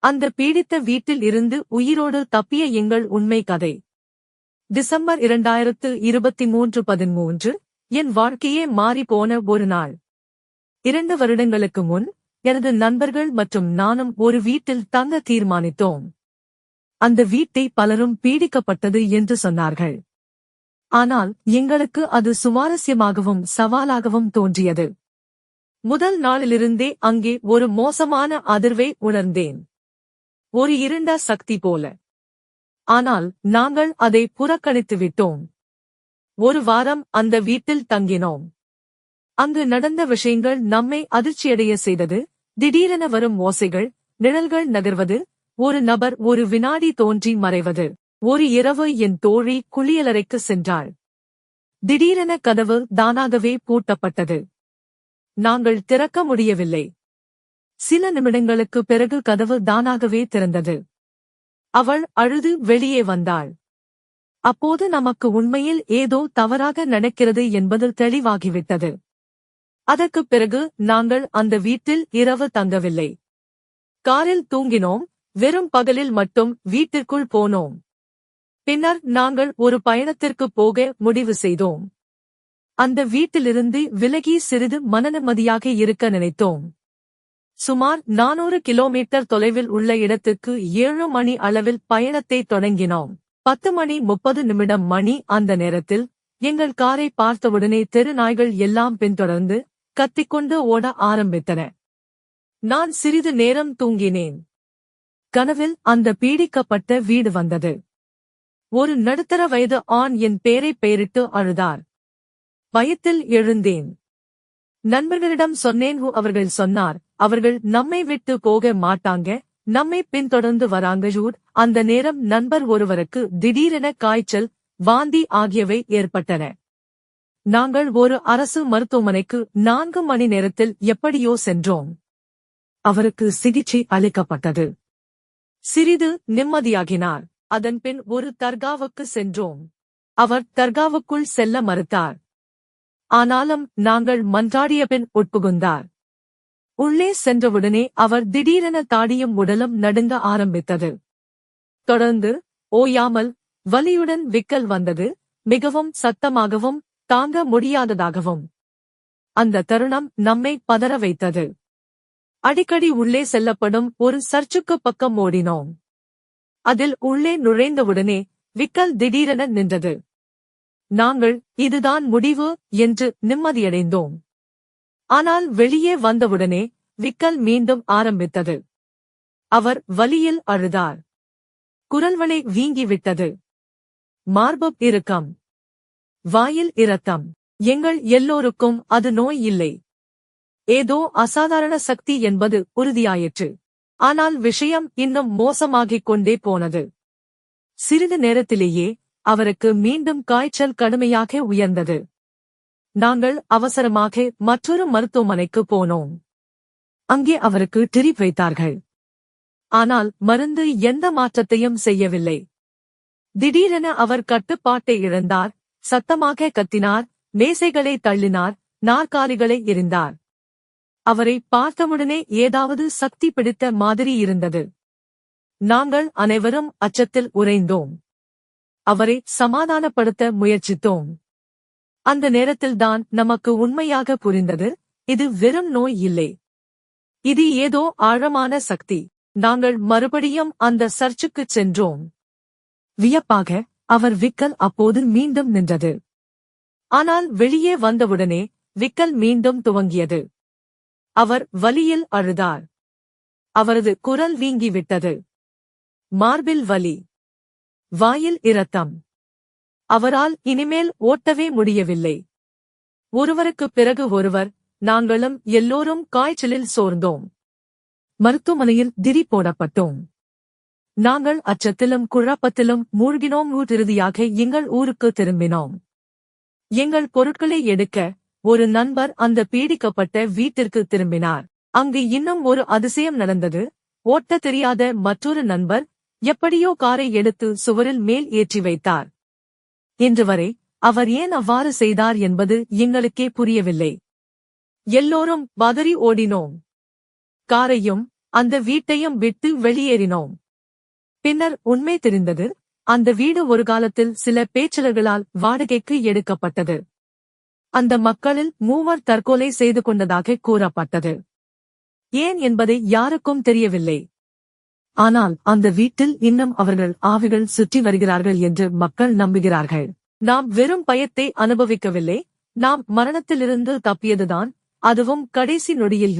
அந்த பீடித்த வீட்டில் இருந்து உயிரோடு தப்பிய எங்கள் உண்மை கதை. டிசம்பர் 2023 13 என் வாழ்க்கையே மாறிப்போன ஒரு நாள். 2 வருடங்களுக்கு முன் எனது நண்பர்கள் மற்றும் நானும் ஒரு வீட்டில் தங்க தீர்மானித்தோம். அந்த வீட்டை பலரும் பீடிக்கப்பட்டது என்று சொன்னார்கள். ஆனால் எங்களுக்கு அது சுவாரஸ்யமாகவும் சவாலாகவும் தோன்றியது. முதல் நாளிலிருந்தே அங்கே ஒரு மோசமான அதிர்வை உணர்ந்தேன். ஒரு இருண்ட சக்தி போல. ஆனால் நாங்கள் அதை புறக்கணித்து விட்டோம். ஒரு வாரம் அந்த வீட்டில் தங்கினோம். அங்கு நடந்த விஷயங்கள் நம்மை அதிர்ச்சியடைய செய்தது. திடீரென வரும் ஓசைகள், நிழல்கள் நகர்வது, ஒரு நபர் ஒரு வினாடி தோன்றி மறைவது. ஒரு இரவு என் தோழி குளியலறைக்கு சென்றாள். திடீரென கதவு தானாகவே பூட்டப்பட்டது. நாங்கள் திறக்க முடியவில்லை. சில நிமிடங்களுக்கு பிறகு கதவு தானாகவே திறந்தது. அவள் அழுது வெளியே வந்தாள். அப்போது நமக்கு உண்மையில் ஏதோ தவறாக நடக்கிறது என்பது தெளிவாகிவிட்டது. அதற்குப் பிறகு நாங்கள் அந்த வீட்டில் இரவு தங்கவில்லை. காரில் தூங்கினோம். வெறும் பகலில் மட்டும் வீட்டிற்குள் போனோம். பின்னர் நாங்கள் ஒரு பயணத்திற்கு போக முடிவு செய்தோம். அந்த வீட்டிலிருந்து விலகி சிறிது மனநிம்மதியாக இருக்க நினைத்தோம். சுமார் 400 கிலோமீட்டர் தொலைவில் உள்ள இடத்துக்கு 7 மணி அளவில் பயணத்தை தொடங்கினோம். 10:30 மணி அந்த நேரத்தில் எங்கள் காரை பார்த்தவுடனே தெரு நாய்கள் எல்லாம் பின்தொடர்ந்து கத்திக்கொண்டு ஓட ஆரம்பித்தன. நான் சிறிது நேரம் தூங்கினேன். கனவில் அந்த பீடிக்கப்பட்ட வீடு வந்தது. ஒரு நடுத்தர வயது ஆண் என் பேரை பெயரிட்டு அழுதார். பயத்தில் எழுந்தேன். நண்பர்களிடம் சொன்னேன். அவர்கள் சொன்னார், அவர்கள் நம்மை விட்டு போக மாட்டாங்க, நம்மை பின்தொடர்ந்து வராங்க. அந்த நேரம் நண்பர் ஒருவருக்கு திடீரென காய்ச்சல், வாந்தி ஆகியவை ஏற்பட்டன. நாங்கள் ஒரு அரசு மருத்துவமனைக்கு 4 மணி நேரத்தில் எப்படியோ சென்றோம். அவருக்கு சிகிச்சை அளிக்கப்பட்டது. சிறிது நிம்மதியாகினார். அதன்பின் ஒரு தர்காவுக்கு சென்றோம். அவர் தர்காவுக்குள் செல்ல மறுத்தார். ஆனாலும் நாங்கள் மன்றாடிய பின் உட்புகுந்தார். உள்ளே சென்றவுடனே அவர் திடீரென தாடியும் உடலும் நடுங்க ஆரம்பித்தது. தொடர்ந்து ஓயாமல் வலியுடன் விக்கல் வந்தது. மிகவும் சத்தமாகவும் தாங்க முடியாததாகவும். அந்த தருணம் நம்மை பதற வைத்தது. அடிக்கடி உள்ளே செல்லப்படும் ஒரு சர்ச்சுக்கு பக்கம் ஓடினோம். அதில் உள்ளே நுழைந்தவுடனே விக்கல் திடீரென நின்றது. நாங்கள் இதுதான் முடிவு என்று நிம்மதியடைந்தோம். ஆனால் வெளியே வந்தவுடனே விக்கல் மீண்டும் ஆரம்பித்தது. அவர் வலியில் அழுதார். குரல்வளை வீங்கிவிட்டது. மார்பு இறுக்கம். வாயில் இரத்தம். எங்கள் எல்லோருக்கும் அது நோய் இல்லை, ஏதோ அசாதாரண சக்தி என்பது உறுதியாயிற்று. ஆனால் விஷயம் இன்னும் மோசமாகிக் கொண்டே போனது. சிறிது நேரத்திலேயே அவருக்கு மீண்டும் காய்ச்சல் கடுமையாக உயர்ந்தது. நாங்கள் அவசரமாக மற்றொரு மருத்துவமனைக்கு போனோம். அங்கே அவருக்கு ட்ரிப் வைத்தார்கள். ஆனால் மருந்து எந்த மாற்றத்தையும் செய்யவில்லை. திடீரென அவர் கட்டுப்பாட்டை இழந்தார். சத்தமாக கத்தினார், மேசைகளை தள்ளினார், நாற்காலிகளை எறிந்தார். அவரை பார்த்தவுடனே ஏதாவது சக்தி பிடித்த மாதிரி இருந்தது. நாங்கள் அனைவரும் அச்சத்தில் உறைந்தோம். அவரை சமாதானப்படுத்த முயற்சித்தோம். அந்த நேரத்தில்தான் நமக்கு உண்மையாக புரிந்தது, இது வெறும் நோய் இல்லை, இது ஏதோ ஆழமான சக்தி. நாங்கள் மறுபடியும் அந்த சர்ச்சுக்குச் சென்றோம். வியப்பாக அவர் விக்கல் அப்போது மீண்டும் நின்றது. ஆனால் வெளியே வந்தவுடனே விக்கல் மீண்டும் துவங்கியது. அவர் வலியில் அழுதார். அவரது குரல் வீங்கிவிட்டது. மார்பில் வலி. வாயில் இரத்தம். அவரால் இனிமேல் ஓட்டவே முடியவில்லை. ஒருவருக்குப் பிறகு ஒருவர் நாங்களும் எல்லோரும் காய்ச்சலில் சோர்ந்தோம். மருத்துவமனையில் திரி போடப்பட்டோம். நாங்கள் அச்சத்திலும் குழப்பத்திலும் மூழ்கினோம். இறுதியாக எங்கள் ஊருக்கு திரும்பினோம். எங்கள் பொருட்களை எடுக்க ஒரு நண்பர் அந்த பீடிக்கப்பட்ட வீட்டிற்கு திரும்பினார். அங்கு இன்னும் ஒரு அதிசயம் நடந்தது. ஓட்டத் தெரியாத மற்றொரு நண்பர் எப்படியோ காரை எடுத்து சுவரில் மேல் ஏற்றி வைத்தார். இன்று வரை அவர் ஏன் அவ்வாறு செய்தார் என்பது எங்களுக்கே புரியவில்லை. எல்லோரும் பதறி ஓடினோம். காரையும் அந்த வீட்டையும் விட்டு வெளியேறினோம். பின்னர் உண்மை தெரிந்தது, அந்த வீடு ஒரு காலத்தில் சில பேச்சலர்களால் வாடகைக்கு எடுக்கப்பட்டது. அந்த மக்களில் 3 தற்கொலை செய்து கொண்டதாக கூறப்பட்டது. ஏன் என்பதை யாருக்கும் தெரியவில்லை. ஆனால் அந்த வீட்டில் இன்னும் அவர்கள் ஆவிகள் சுற்றி வருகிறார்கள் என்று மக்கள் நம்புகிறார்கள். நாம் வெறும் பயத்தை அனுபவிக்கவில்லை, நாம் மரணத்திலிருந்து தப்பியதுதான், அதுவும் கடைசி நொடியில்.